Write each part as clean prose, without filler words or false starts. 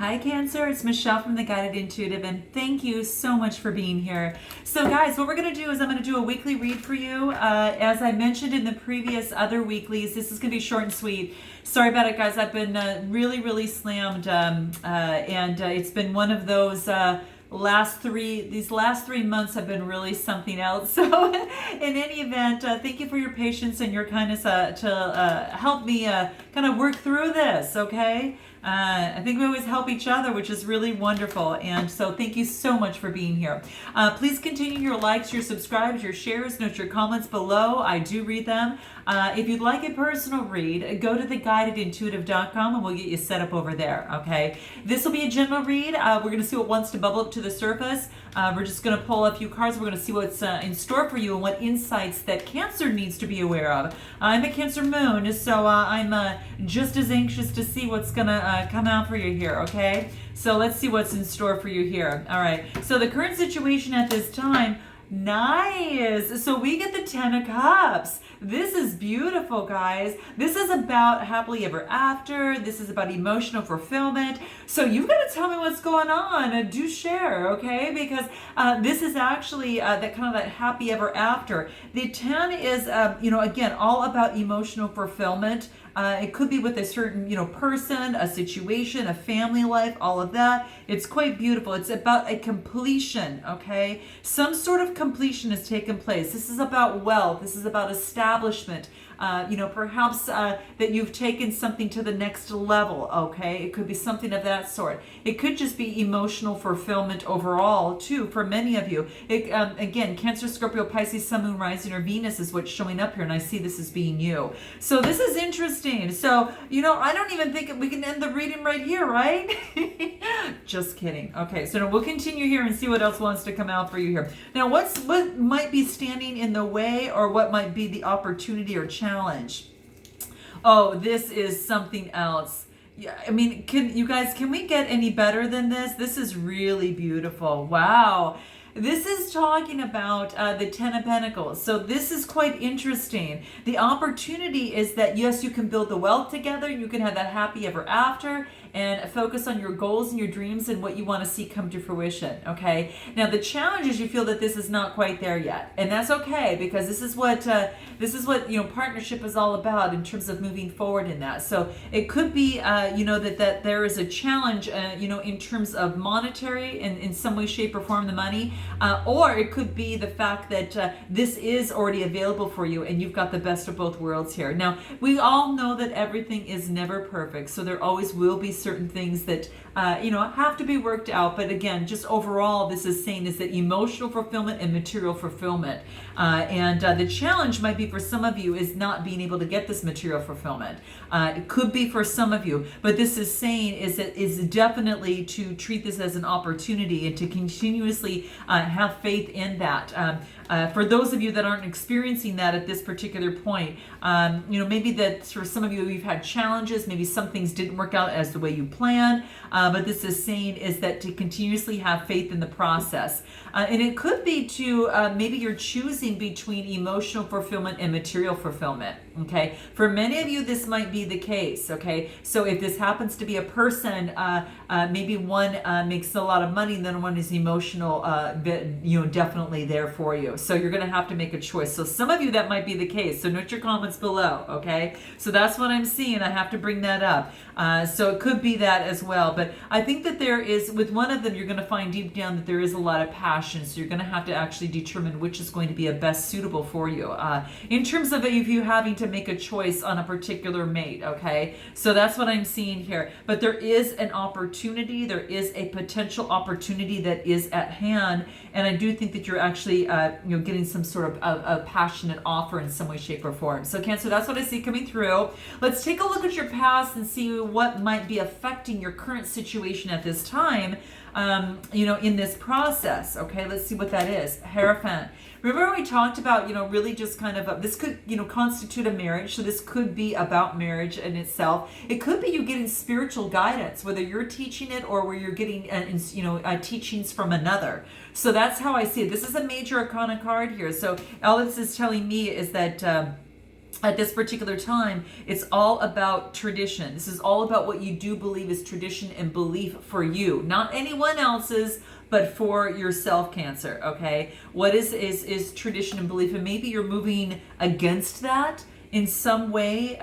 Hi Cancer, it's Michelle from The Guided Intuitive, and thank you so much for being here. So guys, what we're going to do is I'm going to do a weekly read for you. As I mentioned in the previous other weeklies, this is going to be short and sweet. Sorry about it, guys. I've been really slammed, and it's been one of those these last 3 months have been really something else. So in any event, thank you for your patience and your kindness to help me kind of work through this, okay? I think we always help each other, which is really wonderful. And so thank you so much for being here. Please continue your likes, your subscribes, your shares, note your comments below. I do read them. If you'd like a personal read, go to theguidedintuitive.com and we'll get you set up over there, okay? This will be a general read. We're going to see what wants to bubble up to the surface. We're just going to pull a few cards. We're going to see what's in store for you and what insights that Cancer needs to be aware of. I'm a Cancer moon, so I'm just as anxious to see what's going to come out for you here, okay? So let's see what's in store for you here. All right, so the current situation at this time, nice. So we get the 10 of Cups. This is beautiful, guys. This is about happily ever after. This is about emotional fulfillment. So you've got to tell me what's going on. Do share, okay? Because this is actually that happy ever after. The 10 is, again, all about emotional fulfillment. It could be with a certain, person, a situation, a family life, all of that. It's quite beautiful. It's about a completion, okay? Some sort of completion has taken place. This is about wealth. This is about establishment. Perhaps that you've taken something to the next level, okay? It could be something of that sort. It could just be emotional fulfillment overall, too, for many of you. Again, Cancer, Scorpio, Pisces, Sun, Moon, Rising, or Venus is what's showing up here, and I see this as being you. So this is interesting. So, I don't even think we can end the reading right here, right? Just kidding. Okay, so we'll continue here and see what else wants to come out for you here. Now, what might be standing in the way, or what might be the opportunity or challenge? Oh, this is something else. Yeah, I mean, can we get any better than this? This is really beautiful. Wow. This is talking about the 10 of Pentacles. So this is quite interesting. The opportunity is that, yes, you can build the wealth together. You can have that happy ever after and focus on your goals and your dreams and what you want to see come to fruition, okay? Now, the challenge is you feel that this is not quite there yet. And that's okay, because this is what partnership is all about in terms of moving forward in that. So it could be, that there is a challenge, in terms of monetary and in some way, shape, or form, the money. Or it could be the fact that this is already available for you and you've got the best of both worlds here. Now, we all know that everything is never perfect, so there always will be certain things that have to be worked out. But again, just overall, this is saying is that emotional fulfillment and material fulfillment. And the challenge might be for some of you is not being able to get this material fulfillment. It could be for some of you, but this is saying is definitely to treat this as an opportunity and to continuously have faith in that. For those of you that aren't experiencing that at this particular point, maybe that for some of you, you've had challenges, maybe some things didn't work out as the way you planned, but this is saying is that to continuously have faith in the process. And it could be to maybe you're choosing between emotional fulfillment and material fulfillment, okay? For many of you, this might be the case, okay? So if this happens to be a person, maybe one makes a lot of money and then one is emotional, definitely there for you. So you're going to have to make a choice. So some of you, that might be the case. So note your comments below, okay? So that's what I'm seeing. I have to bring that up. So it could be that as well. But I think that there is, with one of them, you're going to find deep down that there is a lot of passion. So you're going to have to actually determine which is going to be a best suitable for you. In terms of if you having to make a choice on a particular mate, okay? So that's what I'm seeing here. But there is an opportunity. There is a potential opportunity that is at hand. And I do think that you're actually, getting some sort of a passionate offer in some way, shape, or form. So Cancer, that's what I see coming through. Let's take a look at your past and see what might be affecting your current situation at this time, in this process. Okay, let's see what that is. Hierophant. Remember we talked about, really just kind of, this could, constitute a marriage. So this could be about marriage in itself. It could be you getting spiritual guidance, whether you're teaching it or where you're getting, teachings from another. So that's how I see it. This is a major arcana card here. So all this is telling me is that, at this particular time, it's all about tradition. This is all about what you do believe is tradition and belief for you, not anyone else's, but for yourself, Cancer. Okay, what is tradition and belief, and maybe you're moving against that in some way,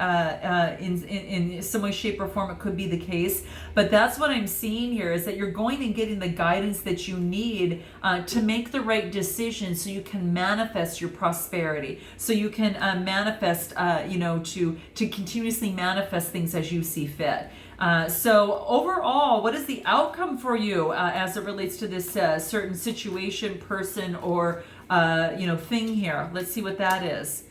in some way, shape, or form. It could be the case, but that's what I'm seeing here, is that you're going and getting the guidance that you need to make the right decision, so you can manifest your prosperity, so you can manifest, to continuously manifest things as you see fit. So overall, what is the outcome for you as it relates to this certain situation, person, or thing here? Let's see what that is.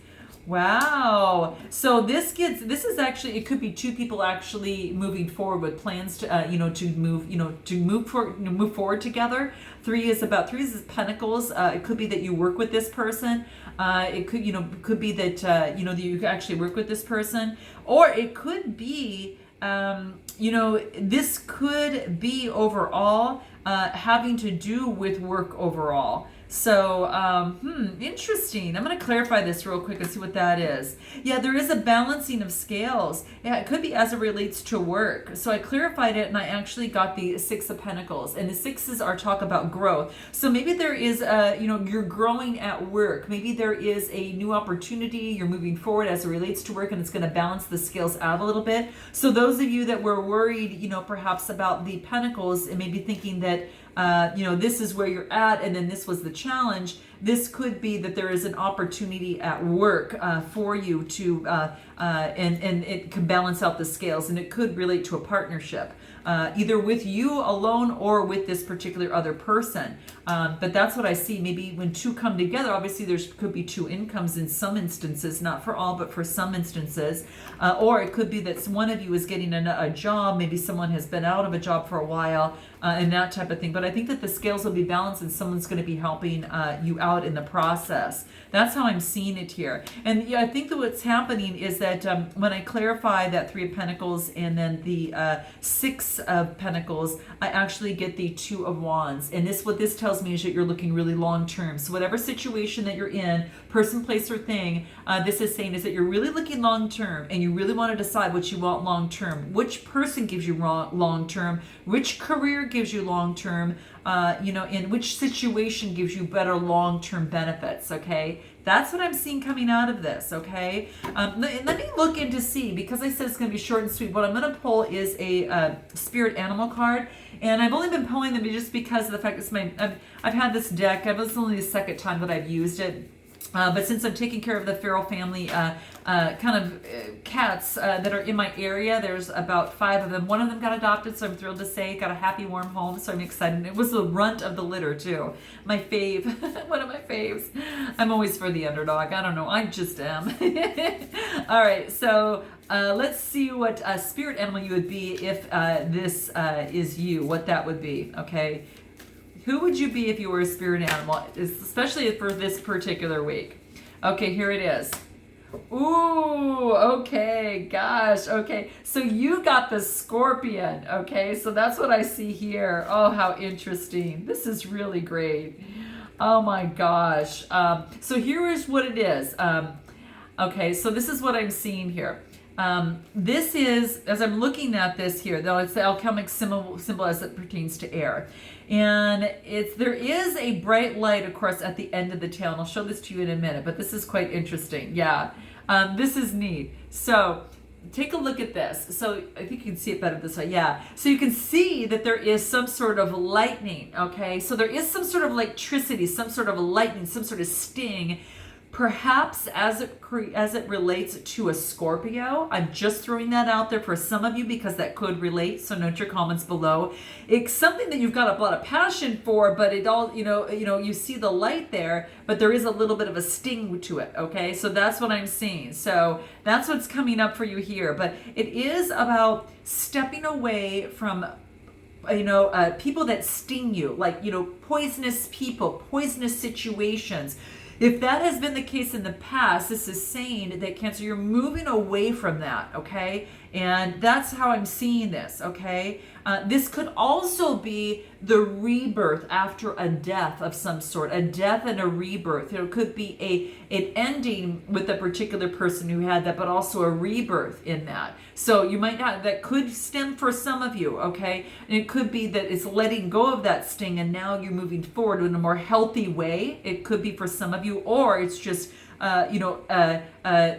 Wow. So this is actually, it could be two people actually moving forward with plans to move forward together. Three is Pentacles. It could be that you work with this person. It could be that that you actually work with this person, or it could be this could be overall having to do with work overall. So, interesting. I'm going to clarify this real quick and see what that is. Yeah, there is a balancing of scales. Yeah, it could be as it relates to work. So I clarified it, and I actually got the Six of Pentacles. And the sixes are talk about growth. So maybe there is, you're growing at work. Maybe there is a new opportunity. You're moving forward as it relates to work, and it's going to balance the scales out a little bit. So those of you that were worried, perhaps about the Pentacles and maybe thinking that, this is where you're at, and then this was the challenge. This could be that there is an opportunity at work for you to, and it can balance out the scales, and it could relate to a partnership, either with you alone or with this particular other person. But that's what I see. Maybe when two come together, obviously there could be two incomes in some instances, not for all, but for some instances. Or it could be that one of you is getting a job. Maybe someone has been out of a job for a while, and that type of thing. But I think that the scales will be balanced, and someone's going to be helping you out in the process. That's how I'm seeing it here. And yeah, I think that what's happening is that when I clarify that Three of Pentacles and then the Six of Pentacles, I actually get the Two of Wands. And what this tells me is that you're looking really long term. So whatever situation that you're in, person, place, or thing, this is saying is that you're really looking long term, and you really want to decide what you want long term. Which person gives you long term? Which career gives you long term? In which situation gives you better long-term benefits, okay? That's what I'm seeing coming out of this, okay? Let me look in to see, because I said it's going to be short and sweet. What I'm going to pull is a spirit animal card, and I've only been pulling them just because of the fact that I've had this deck. It's only the second time that I've used it. But since I'm taking care of the feral family cats that are in my area, there's about 5 of them. One of them got adopted, so I'm thrilled to say, got a happy, warm home, so I'm excited. It was the runt of the litter, too. My fave. One of my faves. I'm always for the underdog. I don't know. I just am. All right, so let's see what spirit animal you would be if this is you, what that would be, okay? Who would you be if you were a spirit animal, especially for this particular week? Okay, here it is. Ooh, okay, gosh, okay. So you got the Scorpion, okay? So that's what I see here. Oh, how interesting. This is really great. Oh my gosh. So here is what it is. Okay, so this is what I'm seeing here. This is, as I'm looking at this here, though it's the alchemic symbol as it pertains to air. And there is a bright light, of course, at the end of the tail, and I'll show this to you in a minute, but this is quite interesting. Yeah, this is neat. So take a look at this. So I think you can see it better this way. Yeah. So you can see that there is some sort of lightning, okay? So there is some sort of electricity, some sort of lightning, some sort of sting, perhaps as it relates to a Scorpio. I'm just throwing that out there for some of you because that could relate. So note your comments below. It's something that you've got a lot of passion for, but it all, you see the light there, but there is a little bit of a sting to it. Okay, so that's what I'm seeing. So that's what's coming up for you here. But it is about stepping away from people that sting you, like poisonous people, poisonous situations. If that has been the case in the past, this is saying that Cancer, you're moving away from that, okay? And that's how I'm seeing this, okay? This could also be the rebirth after a death of some sort, a death and a rebirth. It could be an ending with a particular person who had that, but also a rebirth in that. So you might not, that could stem for some of you, okay? And it could be that it's letting go of that sting and now you're moving forward in a more healthy way. It could be for some of you, or it's just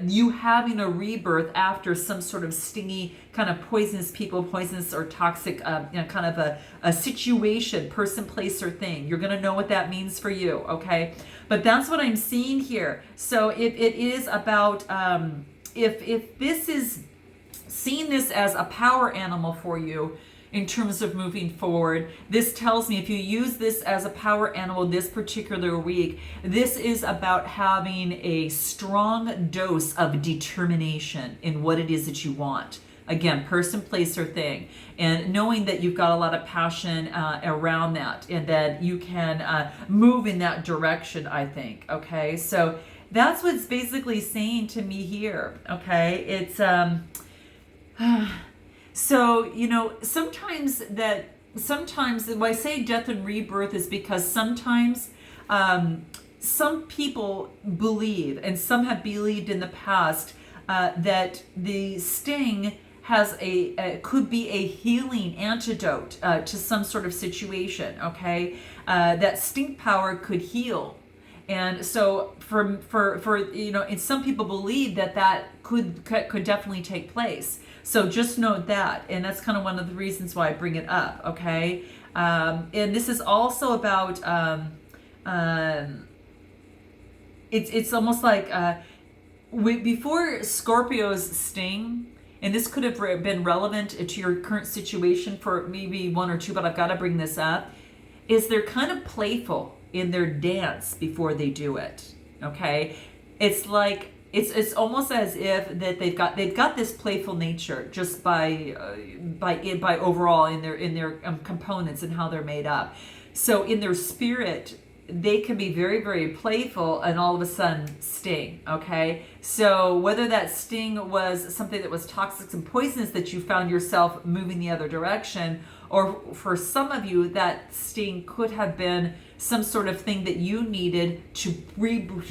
you having a rebirth after some sort of stingy, kind of poisonous or toxic, kind of a situation, person, place, or thing. You're going to know what that means for you, okay? But that's what I'm seeing here. So it is about, if this is, seeing this as a power animal for you, in terms of moving forward, this tells me if you use this as a power animal this particular week, this is about having a strong dose of determination in what it is that you want. Again, person, place, or thing. And knowing that you've got a lot of passion around that and that you can move in that direction, I think. Okay, so that's what's basically saying to me here. Okay, it's so, sometimes when I say death and rebirth is because sometimes some people believe, and some have believed in the past, that the sting has could be a healing antidote to some sort of situation, okay? That sting power could heal. And so for and some people believe that could definitely take place. So just note that, and that's kind of one of the reasons why I bring it up, okay? And this is also about, it's almost like before Scorpio's sting, and this could have been relevant to your current situation for maybe one or two, but I've got to bring this up, is they're kind of playful in their dance before they do it, okay? It's like, it's almost as if that they've got this playful nature just by overall in their components and how they're made up. So in their spirit, they can be very, very playful and all of a sudden sting, okay? So whether that sting was something that was toxic and poisonous that you found yourself moving the other direction, or for some of you, that sting could have been some sort of thing that you needed to bring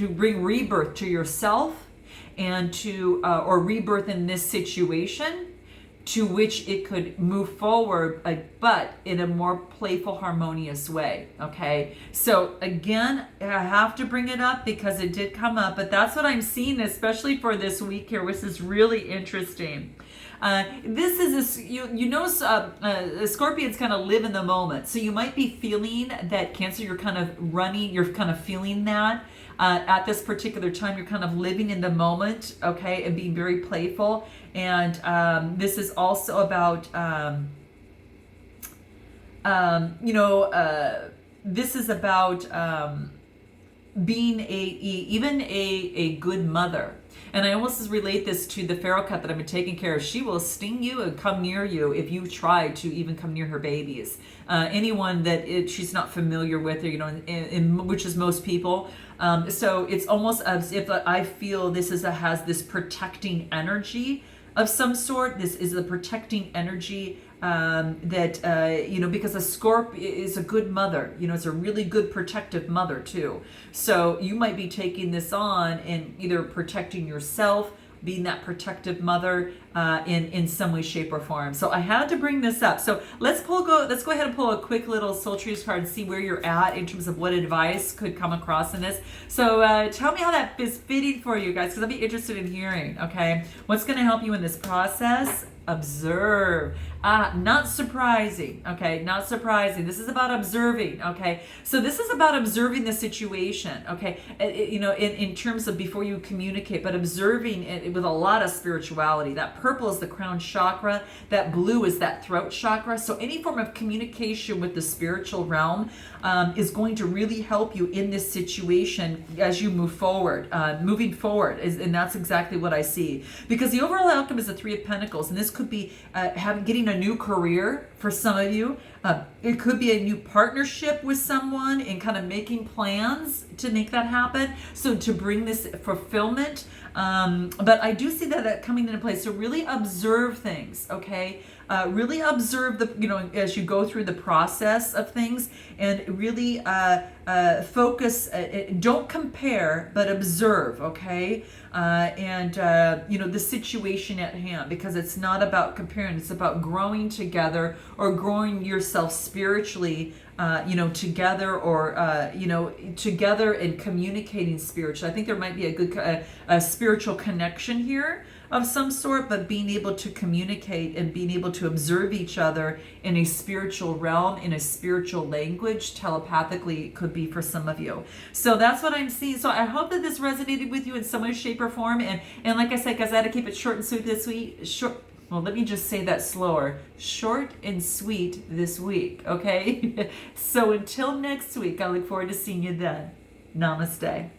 rebirth to yourself and to, or rebirth in this situation, to which it could move forward, but in a more playful, harmonious way, okay? So again, I have to bring it up because it did come up, but that's what I'm seeing, especially for this week here, which is really interesting. This is Scorpions kind of live in the moment. So you might be feeling that Cancer, you're kind of feeling that. At this particular time, you're kind of living in the moment, okay, and being very playful. And this is also about, this is about being even a good mother. And I almost relate this to the Pharaoh cut that I've been taking care of. She will sting you and come near you if you try to even come near her babies. Anyone that she's not familiar with, or which is most people. So it's almost as if I feel this has this protecting energy of some sort. This is a protecting energy because a Scorpio is a good mother. It's a really good protective mother too. So you might be taking this on and either protecting yourself, being that protective mother in some way, shape, or form. So I had to bring this up. So let's go ahead and pull a quick little soul trees card and see where you're at in terms of what advice could come across in this. So tell me how that is fitting for you guys, because I'll be interested in hearing, okay? What's going to help you in this process? Observe. Not surprising, okay? Not surprising. This is about observing, okay? So this is about observing the situation, okay? In terms of before you communicate, but observing it with a lot of spirituality. That purple is the crown chakra. That blue is that throat chakra. So any form of communication with the spiritual realm is going to really help you in this situation as you move forward. Moving forward, and that's exactly what I see. Because the overall outcome is the Three of Pentacles, and this could be getting a new career for some of you. It could be a new partnership with someone and kind of making plans to make that happen. So to bring this fulfillment. But I do see that coming into place. So really observe things, okay? Really observe as you go through the process of things, and really focus. Don't compare, but observe, okay? The situation at hand, because it's not about comparing. It's about growing together, or growing yourself spiritually, together, or together and communicating spiritually. I think there might be a good spiritual connection here of some sort, but being able to communicate and being able to observe each other in a spiritual realm, in a spiritual language, telepathically, could be for some of you. So that's what I'm seeing. So I hope that this resonated with you in some way, shape, or form. And like I said, guys, I had to keep it short and sweet this week. Well, let me just say that slower. Short and sweet this week, okay? So until next week, I look forward to seeing you then. Namaste.